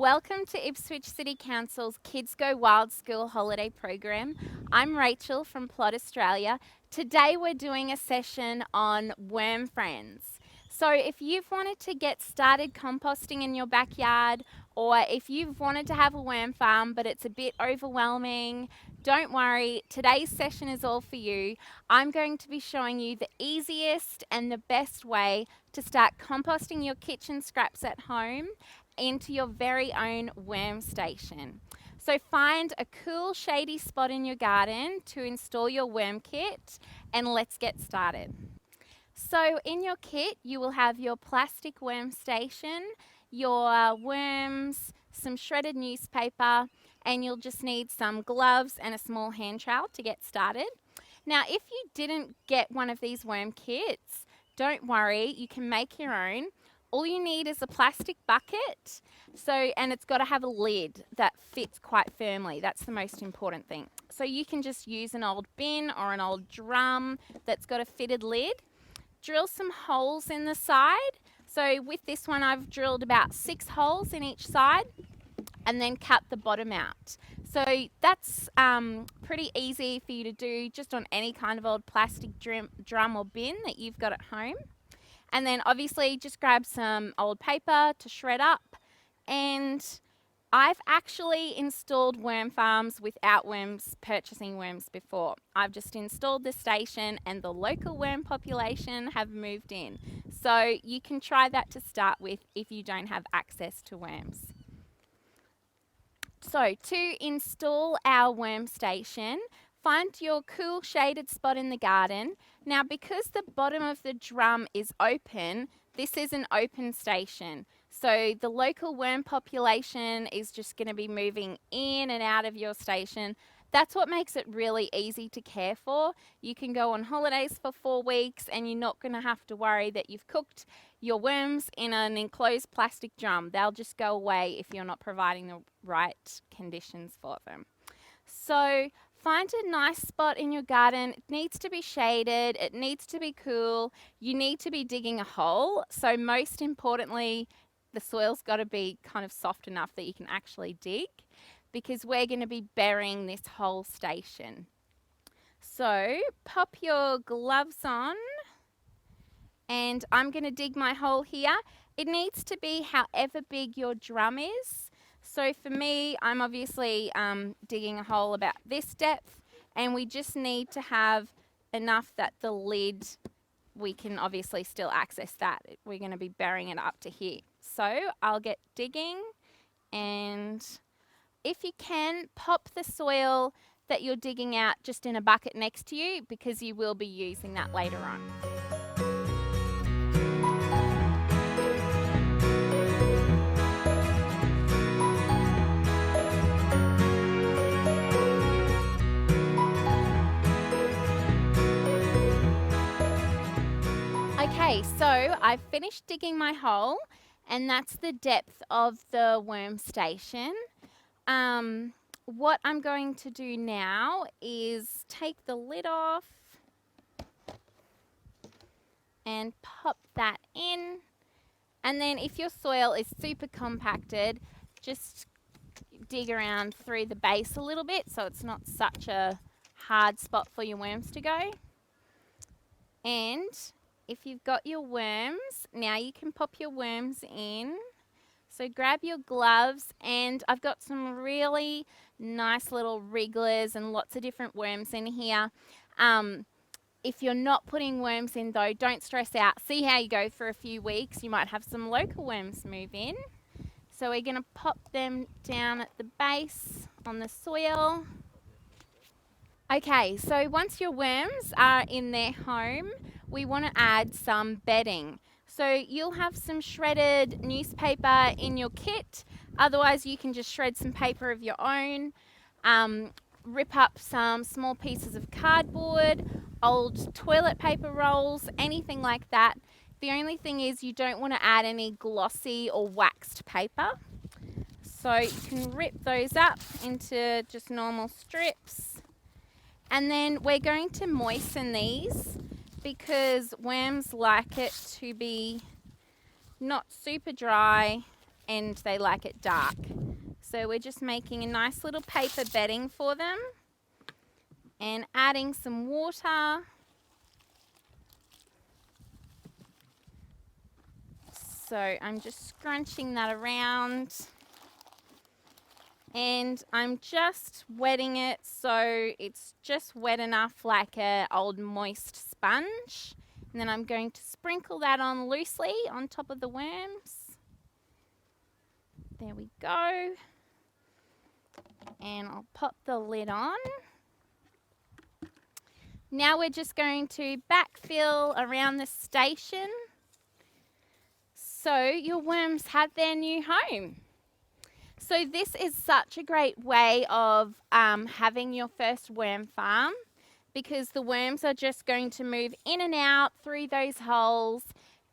Welcome to Ipswich City Council's Kids Go Wild School Holiday Program. I'm Rachel from Plot Australia. Today we're doing a session on worm friends. So if you've wanted to get started composting in your backyard, or if you've wanted to have a worm farm but it's a bit overwhelming, don't worry, today's session is all for you. I'm going to be showing you the easiest and the best way to start composting your kitchen scraps at home into your very own worm station. So find a cool shady spot in your garden to install your worm kit, and let's get started. So in your kit you will have your plastic worm station, your worms, some shredded newspaper, and you'll just need some gloves and a small hand trowel to get started. Now if you didn't get one of these worm kits, don't worry, you can make your own. All you need is a plastic bucket, and it's got to have a lid that fits quite firmly. That's the most important thing. So you can just use an old bin or an old drum that's got a fitted lid. Drill some holes in the side. So with this one I've drilled about 6 holes in each side, and then cut the bottom out. So that's pretty easy for you to do just on any kind of old plastic drum or bin that you've got at home. And then obviously just grab some old paper to shred up. And I've actually installed worm farms without purchasing worms before. I've just installed the station and the local worm population have moved in. So you can try that to start with if you don't have access to worms. So to install our worm station, find your cool shaded spot in the garden. Now because the bottom of the drum is open, this is an open station. So the local worm population is just going to be moving in and out of your station. That's what makes it really easy to care for. You can go on holidays for 4 weeks and you're not going to have to worry that you've cooked your worms in an enclosed plastic drum. They'll just go away if you're not providing the right conditions for them. So find a nice spot in your garden. It needs to be shaded, it needs to be cool, you need to be digging a hole. So most importantly, the soil's got to be kind of soft enough that you can actually dig, because we're going to be burying this whole station. So pop your gloves on, and I'm going to dig my hole here. It needs to be however big your drum is. So for me, I'm obviously digging a hole about this depth, and we just need to have enough that the lid, we can obviously still access that. We're going to be burying it up to here. So I'll get digging, and if you can, pop the soil that you're digging out just in a bucket next to you, because you will be using that later on. Okay, so I've finished digging my hole, and that's the depth of the worm station. What I'm going to do now is take the lid off and pop that in. And then if your soil is super compacted, just dig around through the base a little bit so it's not such a hard spot for your worms to go. And if you've got your worms, now you can pop your worms in. So grab your gloves, and I've got some really nice little wrigglers and lots of different worms in here. If you're not putting worms in though, don't stress out. See how you go for a few weeks. You might have some local worms move in. So we're going to pop them down at the base on the soil. Okay, so once your worms are in their home, we want to add some bedding. So you'll have some shredded newspaper in your kit. Otherwise, you can just shred some paper of your own. Rip up some small pieces of cardboard, old toilet paper rolls, anything like that. The only thing is you don't want to add any glossy or waxed paper. So you can rip those up into just normal strips. And then we're going to moisten these, because worms like it to be not super dry and they like it dark. So we're just making a nice little paper bedding for them and adding some water. So I'm just scrunching that around. And I'm just wetting it so it's just wet enough like an old moist sponge. And then I'm going to sprinkle that on loosely on top of the worms. There we go. And I'll pop the lid on. Now we're just going to backfill around the station so your worms have their new home. So this is such a great way of having your first worm farm, because the worms are just going to move in and out through those holes,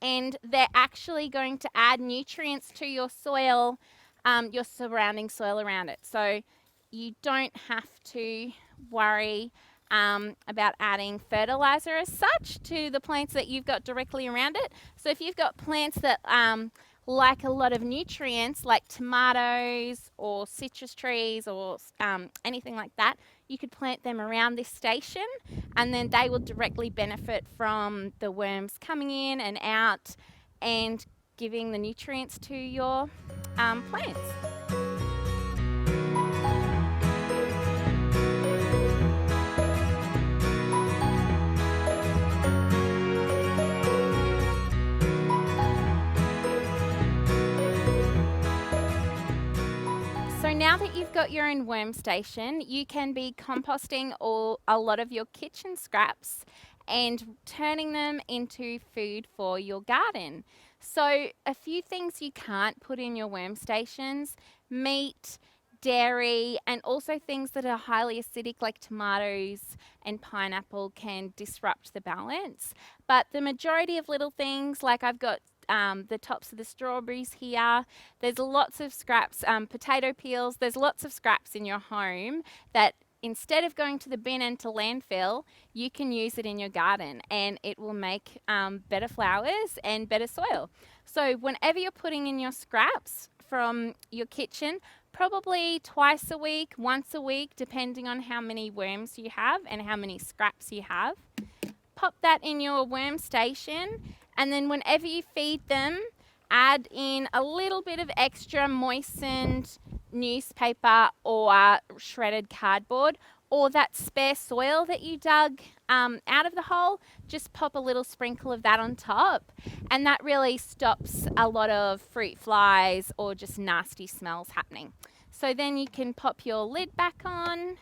and they're actually going to add nutrients to your soil, your surrounding soil around it. So you don't have to worry about adding fertilizer as such to the plants that you've got directly around it. So if you've got plants that like a lot of nutrients, like tomatoes or citrus trees or anything like that, you could plant them around this station, and then they will directly benefit from the worms coming in and out and giving the nutrients to your plants. So now that you've got your own worm station, you can be composting a lot of your kitchen scraps and turning them into food for your garden. So a few things you can't put in your worm stations: meat, dairy, and also things that are highly acidic like tomatoes and pineapple can disrupt the balance. But the majority of little things, like I've got the tops of the strawberries here. There's lots of scraps, potato peels. There's lots of scraps in your home that instead of going to the bin and to landfill, you can use it in your garden, and it will make better flowers and better soil. So whenever you're putting in your scraps from your kitchen, probably twice a week, once a week, depending on how many worms you have and how many scraps you have, pop that in your worm station, and then whenever you feed them, add in a little bit of extra moistened newspaper or shredded cardboard, or that spare soil that you dug out of the hole. Just pop a little sprinkle of that on top, and that really stops a lot of fruit flies or just nasty smells happening. So then you can pop your lid back on,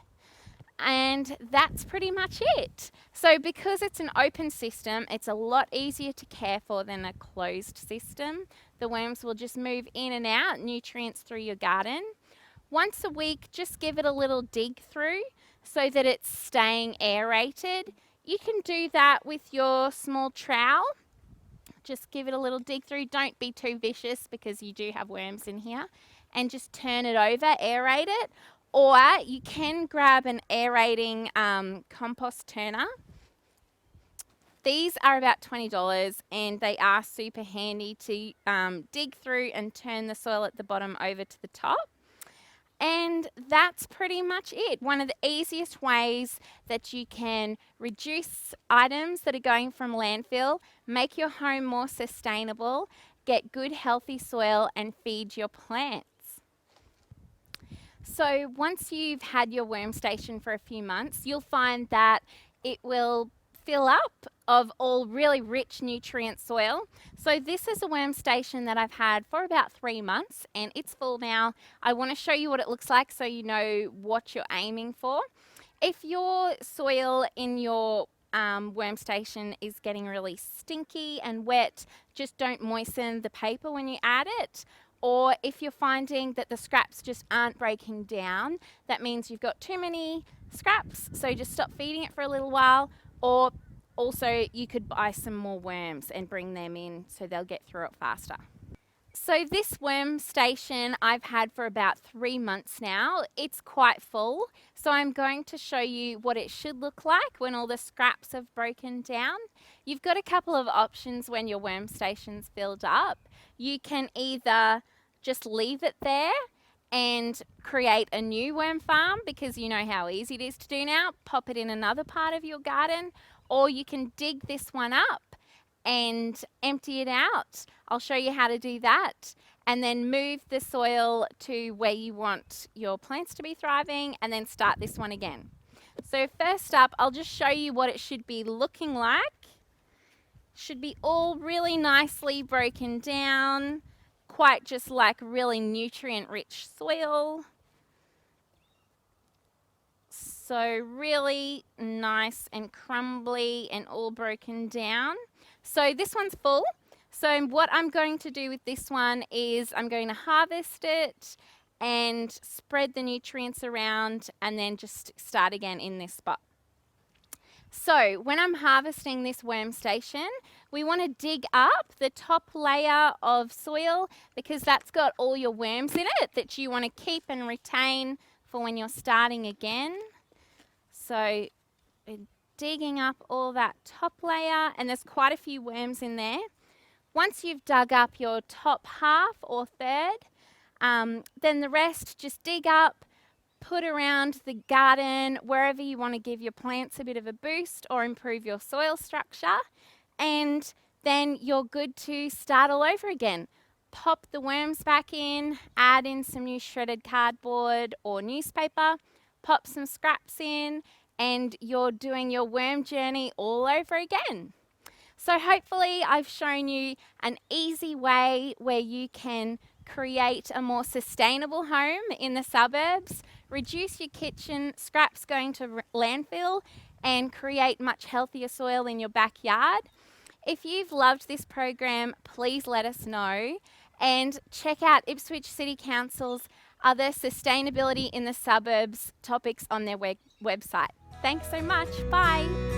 and that's pretty much it. So because it's an open system, it's a lot easier to care for than a closed system. The worms will just move in and out, nutrients through your garden. Once a week, just give it a little dig through so that it's staying aerated. You can do that with your small trowel. Just give it a little dig through. Don't be too vicious because you do have worms in here. And just turn it over, aerate it. Or you can grab an aerating compost turner. These are about $20, and they are super handy to dig through and turn the soil at the bottom over to the top. And that's pretty much it. One of the easiest ways that you can reduce items that are going from landfill, make your home more sustainable, get good healthy soil, and feed your plants. So once you've had your worm station for a few months, you'll find that it will fill up of all really rich nutrient soil. So this is a worm station that I've had for about 3 months, and it's full now. I want to show you what it looks like so you know what you're aiming for. If your soil in your worm station is getting really stinky and wet, just don't moisten the paper when you add it. Or if you're finding that the scraps just aren't breaking down, that means you've got too many scraps, so just stop feeding it for a little while. Or also you could buy some more worms and bring them in so they'll get through it faster. So this worm station I've had for about 3 months now. It's quite full, so I'm going to show you what it should look like when all the scraps have broken down. You've got a couple of options when your worm station's filled up. You can either just leave it there and create a new worm farm, because you know how easy it is to do now. Pop it in another part of your garden, or you can dig this one up and empty it out. I'll show you how to do that. And then move the soil to where you want your plants to be thriving, and then start this one again. So first up, I'll just show you what it should be looking like. Should be all really nicely broken down, quite just like really nutrient-rich soil. So really nice and crumbly and all broken down. So this one's full. So what I'm going to do with this one is I'm going to harvest it and spread the nutrients around, and then just start again in this spot. So when I'm harvesting this worm station, we want to dig up the top layer of soil, because that's got all your worms in it that you want to keep and retain for when you're starting again. So we're digging up all that top layer, and there's quite a few worms in there. Once you've dug up your top half or third, then the rest just dig up, put around the garden, wherever you want to give your plants a bit of a boost or improve your soil structure, and then you're good to start all over again. Pop the worms back in, add in some new shredded cardboard or newspaper, pop some scraps in, and you're doing your worm journey all over again. So hopefully I've shown you an easy way where you can create a more sustainable home in the suburbs, reduce your kitchen scraps going to landfill, and create much healthier soil in your backyard. If you've loved this program, please let us know, and check out Ipswich City Council's other sustainability in the suburbs topics on their website. Thanks so much. Bye.